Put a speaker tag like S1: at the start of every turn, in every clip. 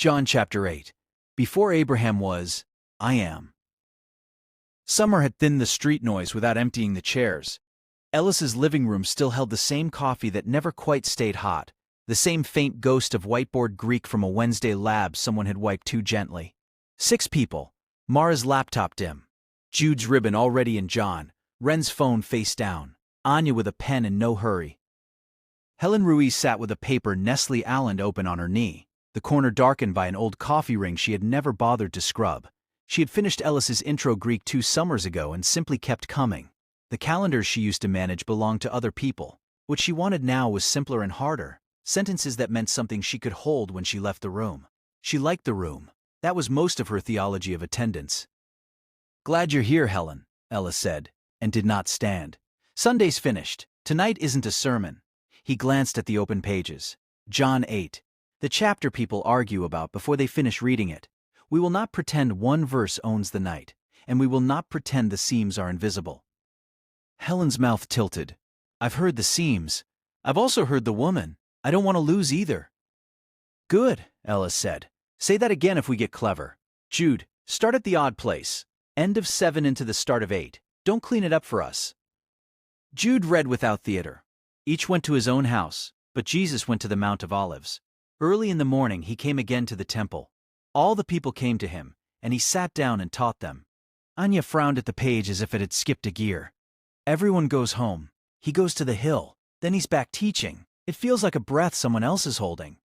S1: John chapter 8. Before Abraham was, I am. Summer had thinned the street noise without emptying the chairs. Ellis's living room still held the same coffee that never quite stayed hot, the same faint ghost of whiteboard Greek from a Wednesday lab someone had wiped too gently. 6 people. Mara's laptop dim. Jude's ribbon already in John. Ren's phone face down. Anya with a pen in no hurry. Helen Ruiz sat with a paper Nestle-Aland open on her knee, the corner darkened by an old coffee ring she had never bothered to scrub. She had finished Ellis's intro Greek 2 summers ago and simply kept coming. The calendars she used to manage belonged to other people. What she wanted now was simpler and harder, sentences that meant something she could hold when she left the room. She liked the room. That was most of her theology of attendance. Glad you're here, Helen, Ellis said, and did not stand. Sunday's finished. Tonight isn't a sermon. He glanced at the open pages. John 8. The chapter people argue about before they finish reading it. We will not pretend one verse owns the night, and we will not pretend the seams are invisible. Helen's mouth tilted. I've heard the seams. I've also heard the woman. I don't want to lose either. Good, Ellis said. Say that again if we get clever. Jude, start at the odd place. End of 7 into the start of 8. Don't clean it up for us. Jude read without theater. Each went to his own house, but Jesus went to the Mount of Olives. Early in the morning he came again to the temple. All the people came to him, and he sat down and taught them. Anya frowned at the page as if it had skipped a gear. Everyone goes home. He goes to the hill. Then he's back teaching. It feels like a breath someone else is holding.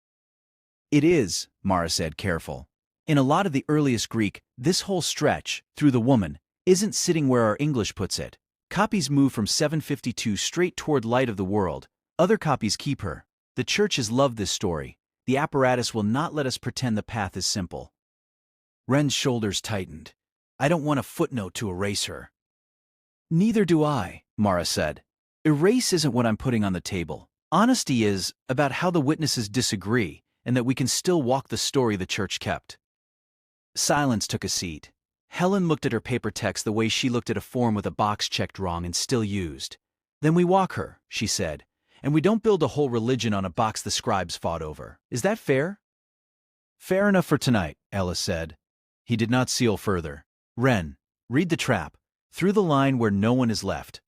S1: It is, Mara said, careful. In a lot of the earliest Greek, this whole stretch, through the woman, isn't sitting where our English puts it. Copies move from 752 straight toward light of the world. Other copies keep her. The churches love this story. The apparatus will not let us pretend the path is simple. Ren's shoulders tightened. I don't want a footnote to erase her. Neither do I, Mara said. Erase isn't what I'm putting on the table. Honesty is about how the witnesses disagree and that we can still walk the story the church kept. Silence took a seat. Helen looked at her paper text the way she looked at a form with a box checked wrong and still used. Then we walk her, she said, and we don't build a whole religion on a box the scribes fought over. Is that fair? Fair enough for tonight, Ellis said. He did not seal further. Ren, read the trap, through the line where no one is left.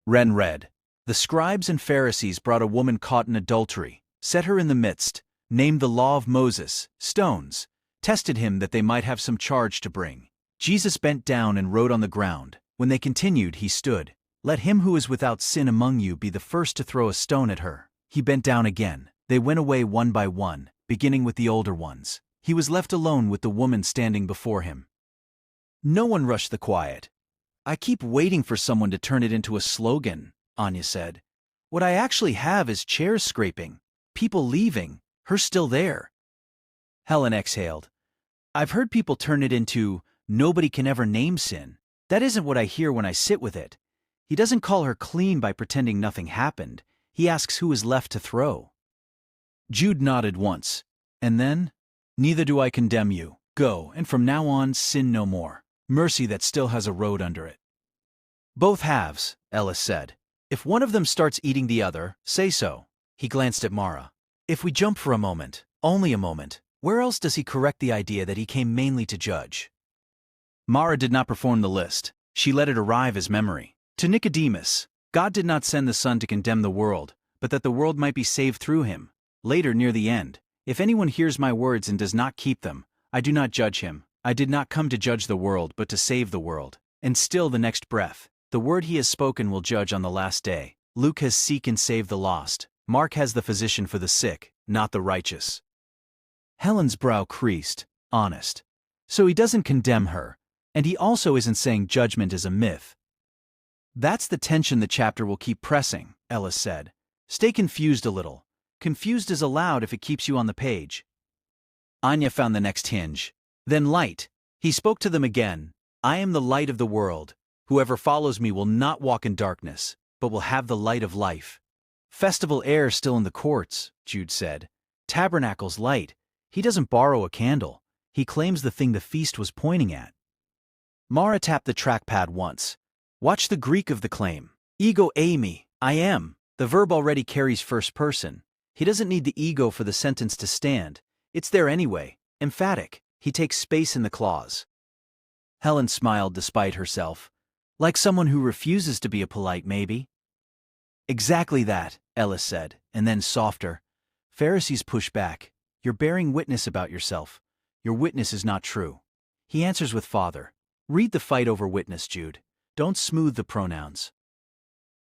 S1: Ren read. The scribes and Pharisees brought a woman caught in adultery, set her in the midst, named the law of Moses, stones, tested him that they might have some charge to bring. Jesus bent down and wrote on the ground. When they continued, he stood. Let him who is without sin among you be the first to throw a stone at her. He bent down again. They went away one by one, beginning with the older ones. He was left alone with the woman standing before him. No one rushed the quiet. I keep waiting for someone to turn it into a slogan, Anya said. What I actually have is chairs scraping, people leaving, her still there. Helen exhaled. I've heard people turn it into, nobody can ever name sin. That isn't what I hear when I sit with it. He doesn't call her clean by pretending nothing happened. He asks who is left to throw. Jude nodded once. And then, neither do I condemn you. Go, and from now on, sin no more. Mercy that still has a road under it. Both halves, Ellis said. If one of them starts eating the other, say so. He glanced at Mara. If we jump for a moment, only a moment, where else does he correct the idea that he came mainly to judge? Mara did not perform the list. She let it arrive as memory. To Nicodemus, God did not send the Son to condemn the world, but that the world might be saved through him. Later, near the end, if anyone hears my words and does not keep them, I do not judge him. I did not come to judge the world, but to save the world. And still the next breath, the word he has spoken will judge on the last day. Luke has seek and save the lost. Mark has the physician for the sick, not the righteous. Helen's brow creased, honest. So he doesn't condemn her, and he also isn't saying judgment is a myth. That's the tension the chapter will keep pressing, Ellis said. Stay confused a little. Confused is allowed if it keeps you on the page. Anya found the next hinge. Then light. He spoke to them again. I am the light of the world. Whoever follows me will not walk in darkness, but will have the light of life. Festival air still in the courts, Jude said. Tabernacle's light. He doesn't borrow a candle. He claims the thing the feast was pointing at. Mara tapped the trackpad once. Watch the Greek of the claim. Ego eimi, I am. The verb already carries first person. He doesn't need the ego for the sentence to stand. It's there anyway. Emphatic. He takes space in the clause. Helen smiled despite herself. Like someone who refuses to be a polite maybe? Exactly that, Ellis said, and then softer. Pharisees push back. You're bearing witness about yourself. Your witness is not true. He answers with father. Read the fight over witness, Jude. Don't smooth the pronouns.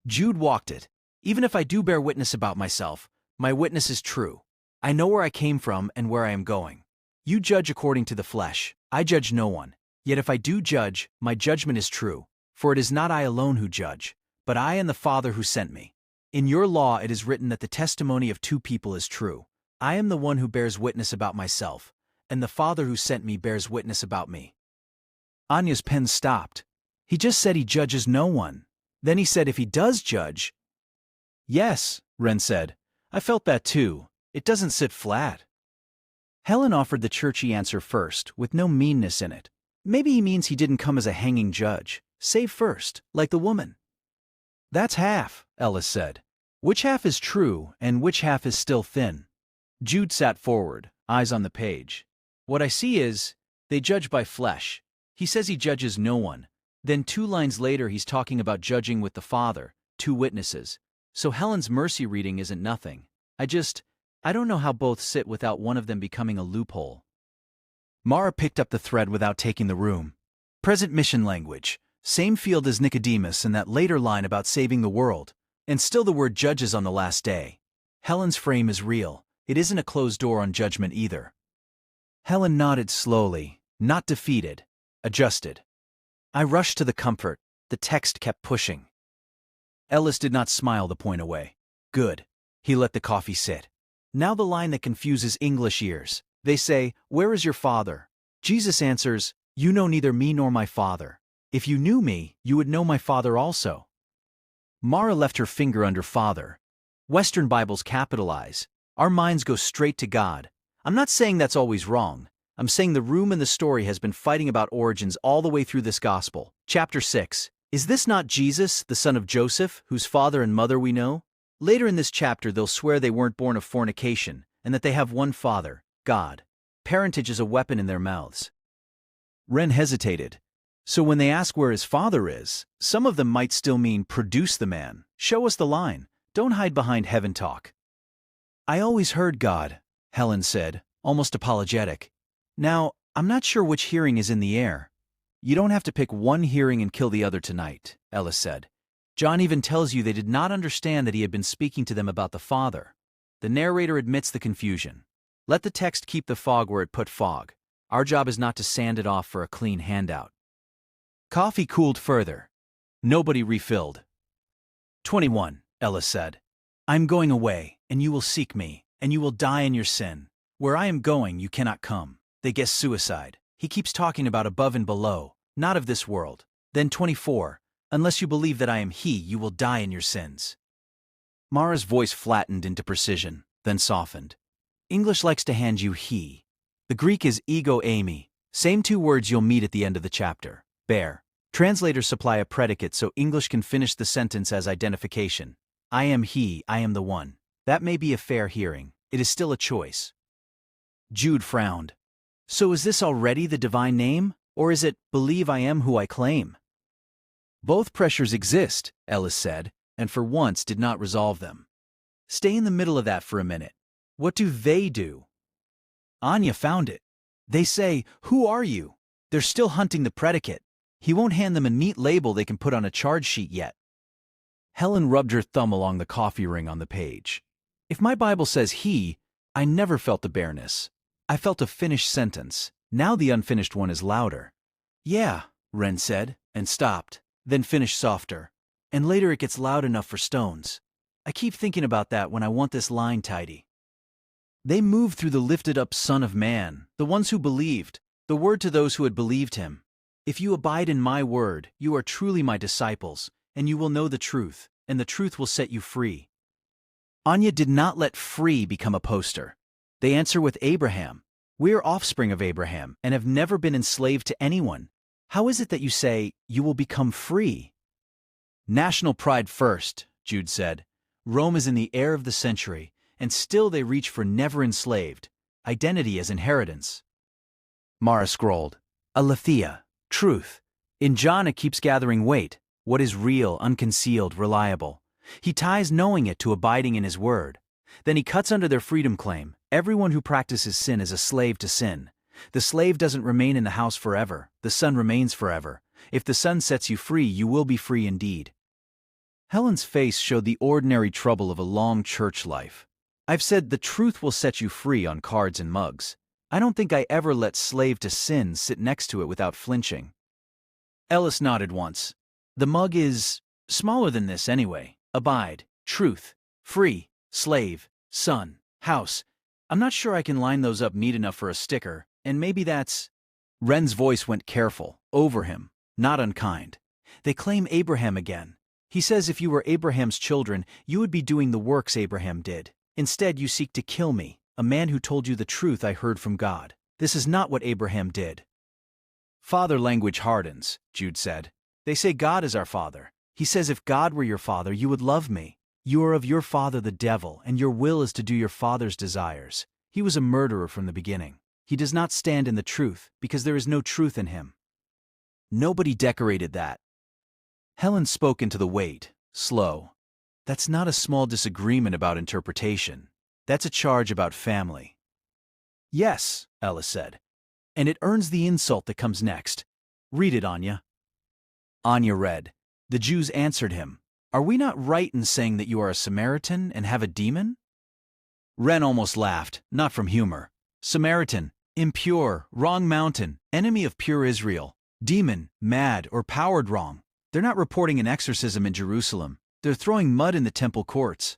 S1: Jude walked it. Even if I do bear witness about myself, my witness is true. I know where I came from and where I am going. You judge according to the flesh. I judge no one. Yet if I do judge, my judgment is true. For it is not I alone who judge, but I and the Father who sent me. In your law it is written that the testimony of two people is true. I am the one who bears witness about myself, and the Father who sent me bears witness about me. Anya's pen stopped. He just said he judges no one. Then he said if he does judge. Yes, Wren said. I felt that too. It doesn't sit flat. Helen offered the churchy answer first, with no meanness in it. Maybe he means he didn't come as a hanging judge. Save first, like the woman. That's half, Ellis said. Which half is true, and which half is still thin? Jude sat forward, eyes on the page. What I see is, they judge by flesh. He says he judges no one. Then 2 lines later he's talking about judging with the Father, 2 witnesses. So Helen's mercy reading isn't nothing. I don't know how both sit without one of them becoming a loophole. Mara picked up the thread without taking the room. Present mission language. Same field as Nicodemus and that later line about saving the world. And still the word judges on the last day. Helen's frame is real. It isn't a closed door on judgment either. Helen nodded slowly, not defeated, adjusted. I rushed to the comfort. The text kept pushing. Ellis did not smile the point away. Good. He let the coffee sit. Now the line that confuses English ears. They say, "Where is your Father?" Jesus answers, "You know neither me nor my Father. If you knew me, you would know my Father also." Mara left her finger under Father. Western Bibles capitalize. Our minds go straight to God. I'm not saying that's always wrong. I'm saying the room in the story has been fighting about origins all the way through this gospel. Chapter 6. Is this not Jesus, the son of Joseph, whose father and mother we know? Later in this chapter they'll swear they weren't born of fornication, and that they have one Father, God. Parentage is a weapon in their mouths. Wren hesitated. So when they ask where his father is, some of them might still mean produce the man. Show us the line. Don't hide behind heaven talk. I always heard God, Helen said, almost apologetic. Now, I'm not sure which hearing is in the air. You don't have to pick one hearing and kill the other tonight, Ellis said. John even tells you they did not understand that he had been speaking to them about the Father. The narrator admits the confusion. Let the text keep the fog where it put fog. Our job is not to sand it off for a clean handout. Coffee cooled further. Nobody refilled. 21, Ellis said. I'm going away, and you will seek me, and you will die in your sin. Where I am going, you cannot come. They guess suicide. He keeps talking about above and below, not of this world. Then 24, unless you believe that I am He, you will die in your sins. Mara's voice flattened into precision, then softened. English likes to hand you He. The Greek is ego eimi, same 2 words you'll meet at the end of the chapter. Bear. Translators supply a predicate so English can finish the sentence as identification. I am He, I am the one. That may be a fair hearing. It is still a choice. Jude frowned. So is this already the divine name, or is it, believe I am who I claim? Both pressures exist, Ellis said, and for once did not resolve them. Stay in the middle of that for a minute. What do they do? Anya found it. They say, who are you? They're still hunting the predicate. He won't hand them a neat label they can put on a charge sheet yet. Helen rubbed her thumb along the coffee ring on the page. If my Bible says he, I never felt the bareness. I felt a finished sentence. Now the unfinished one is louder. Yeah, Wren said, and stopped, then finished softer. And later it gets loud enough for stones. I keep thinking about that when I want this line tidy. They moved through the lifted-up Son of Man, the ones who believed, the word to those who had believed him. If you abide in my word, you are truly my disciples, and you will know the truth, and the truth will set you free. Anya did not let free become a poster. They answer with Abraham. We are offspring of Abraham, and have never been enslaved to anyone. How is it that you say, you will become free? National pride first, Jude said. Rome is in the air of the century, and still they reach for never enslaved. identity as inheritance. Mara scrolled. Aletheia, truth. In John it keeps gathering weight. What is real, unconcealed, reliable? He ties knowing it to abiding in his word. Then he cuts under their freedom claim. Everyone who practices sin is a slave to sin. The slave doesn't remain in the house forever. The son remains forever. If the son sets you free, you will be free indeed. Helen's face showed the ordinary trouble of a long church life. I've said the truth will set you free on cards and mugs. I don't think I ever let slave to sin sit next to it without flinching. Ellis nodded once. The mug is smaller than this anyway. Abide, truth, free, slave, son, house. I'm not sure I can line those up neat enough for a sticker, and maybe that's... Wren's voice went careful, over him, not unkind. They claim Abraham again. He says if you were Abraham's children, you would be doing the works Abraham did. Instead, you seek to kill me, a man who told you the truth I heard from God. This is not what Abraham did. Father language hardens, Jude said. They say God is our father. He says if God were your father, you would love me. You are of your father the devil, and your will is to do your father's desires. He was a murderer from the beginning. He does not stand in the truth, because there is no truth in him. Nobody decorated that. Helen spoke into the weight, slow. That's not a small disagreement about interpretation. That's a charge about family. Yes, Ellis said. And it earns the insult that comes next. Read it, Anya. Anya read. The Jews answered him, Are we not right in saying that you are a Samaritan and have a demon? Wren almost laughed, not from humor. Samaritan, impure, wrong mountain, enemy of pure Israel, demon, mad, or powered wrong. They're not reporting an exorcism in Jerusalem. They're throwing mud in the temple courts.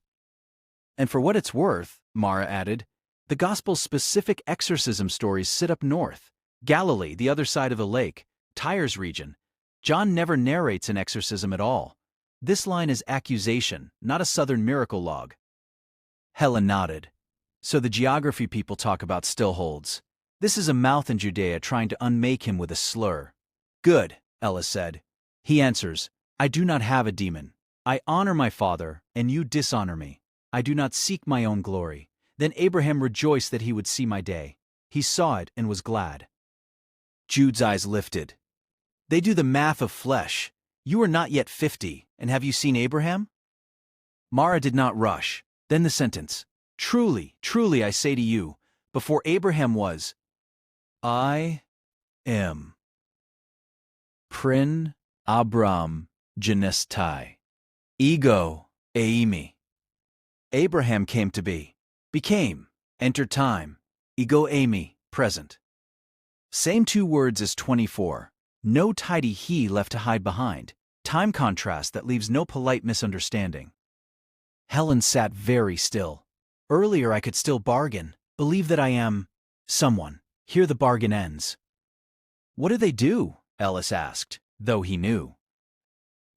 S1: And for what it's worth, Mara added, the gospel's specific exorcism stories sit up north. Galilee, the other side of the lake, Tyre's region. John never narrates an exorcism at all. This line is accusation, not a southern miracle log. Helen nodded. So the geography people talk about still holds. This is a mouth in Judea trying to unmake him with a slur. Good, Ellis said. He answers, I do not have a demon. I honor my father, and you dishonor me. I do not seek my own glory. Then Abraham rejoiced that he would see my day. He saw it and was glad. Jude's eyes lifted. They do the math of flesh. You are not yet 50, and have you seen Abraham? Mara did not rush. Then the sentence, Truly, truly I say to you, before Abraham was, I am. Prin Abram Genestai. Ego eimi. Abraham came to be, became, entered time, ego eimi, present. Same two words as 24. No tidy he left to hide behind. Time contrast that leaves no polite misunderstanding. Helen sat very still. Earlier I could still bargain, believe that I am someone. Here the bargain ends. What do they do? Ellis asked, though he knew.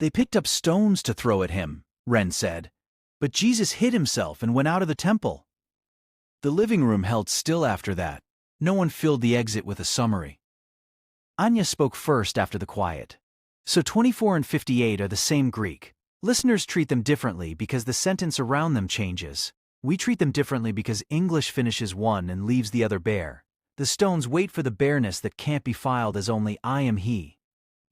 S1: They picked up stones to throw at him, Wren said. But Jesus hid himself and went out of the temple. The living room held still after that. No one filled the exit with a summary. Anya spoke first after the quiet. So 24 and 58 are the same Greek. Listeners treat them differently because the sentence around them changes. We treat them differently because English finishes one and leaves the other bare. The stones wait for the bareness that can't be filed as only I am he.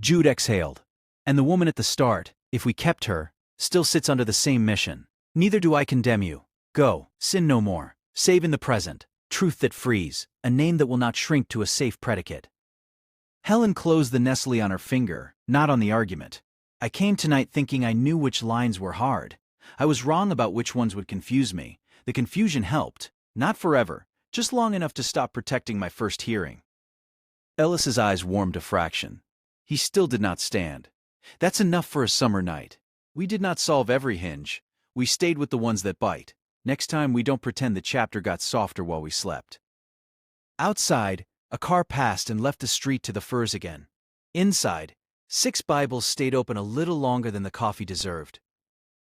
S1: Jude exhaled. And the woman at the start, if we kept her, still sits under the same mission. Neither do I condemn you. Go, sin no more. Save in the present. Truth that frees. A name that will not shrink to a safe predicate. Helen closed the Nestle on her finger, not on the argument. I came tonight thinking I knew which lines were hard. I was wrong about which ones would confuse me. The confusion helped. Not forever, just long enough to stop protecting my first hearing. Ellis's eyes warmed a fraction. He still did not stand. That's enough for a summer night. We did not solve every hinge. We stayed with the ones that bite. Next time we don't pretend the chapter got softer while we slept. Outside, a car passed and left the street to the firs again. Inside, 6 Bibles stayed open a little longer than the coffee deserved.